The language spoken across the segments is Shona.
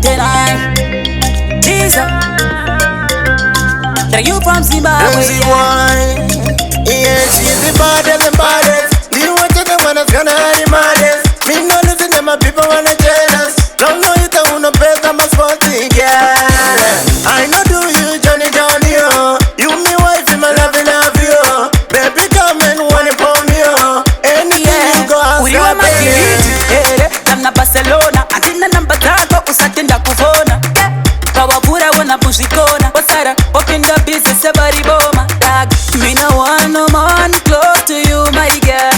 tonight. Geezo, are you from Zimbabwe? Yeah, she's the baddest. Do you want to the one that's gonna hurt the maddest? Me no listen to my people wanna jealous. Don't know you don't wanna pay for my sporty girl. I know do you Johnny, oh. You me wife in my love you. Baby come and want it from you. Anything you go ask Uri wa Madrid, namna Barcelona. Adina namba zako usatenda kuvona. Kawabura wana bushikona. Wasara, open the business everybody boma. Me no want no man close to you my girl.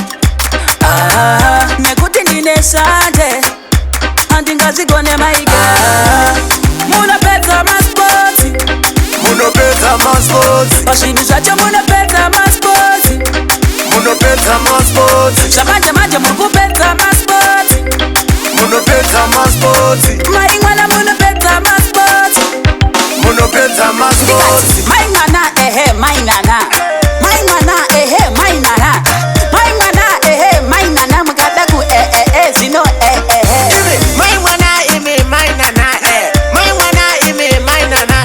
Mekuti nine shanje. Andingazi gone my girl. Muna peta MaSports. Muno peta MaSports. Mashini zacho muna peta MaSports. Muno peta MaSports. Shamanja muku peta MaSports. Muno peta MaSports. Maingwana muno peta MaSports. Muno peta MaSports. Maingwana mainana. Maingwana mainana. Maingwana mainana mukadaku zino Maingwana imi mainana Maingwana imi mainana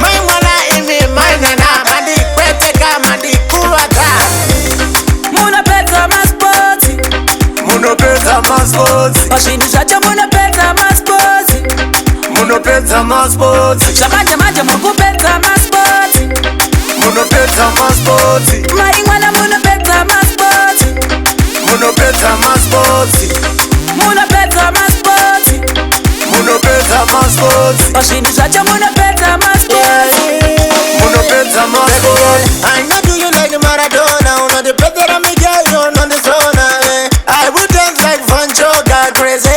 Maingwana imi mainana Mandi kweteka mandi kuwata. Muno peta MaSports. Muno peta MaSports. Mashini zacho muno peta MaSports. Muno peta MaSports. Shamanja muku peta MaSports. Muno peta MaSports. Maingwana muno peta MaSports. Muno peta MaSports. Muno peta MaSports. Muno peta MaSports. Mashini zacho muno peta MaSports. Muno peta MaSports. I know do you like Maradona. Uno the better than me girl, you on the zona. I would dance like Van Joga, crazy.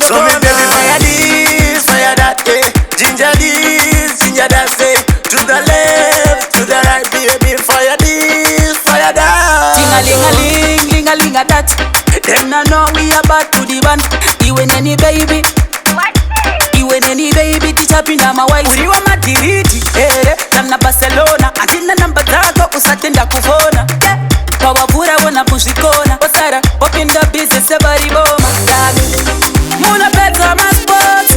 So me baby fire this, fire that, ginger this, ginger that, say to the left, to the right, baby fire this, fire that. Linga that. Them no know we about to the band. You and any baby. You and any baby tichapina mawai. Uri wa Madrid, namna Barcelona. Adina namba zako usatenda kuvona. Kawabura wana bushikona. Wasara, open the business everybody boma. Muno peta MaSports.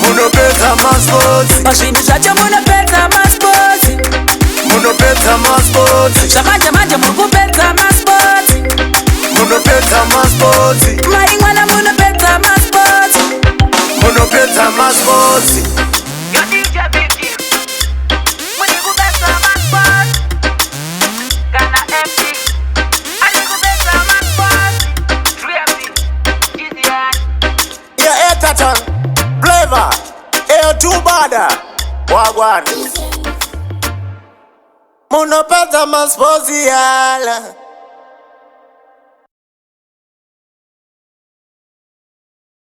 Muno peta MaSports. Mashini zacho muno peta MaSports. Muno peta MaSports. Shamanja muku peta MaSports. Muno peta MaSports. Maingwana muno peta MaSports. Muno peta MaSports. Yo DJ Vicky. Muni ku peta MaSports. Gana empty. Ali ku peta MaSports. Tremzy. Geezo. Yeah, Etaton. Flavor. Too bad. Wagwan. Muno peta MaSports, yala.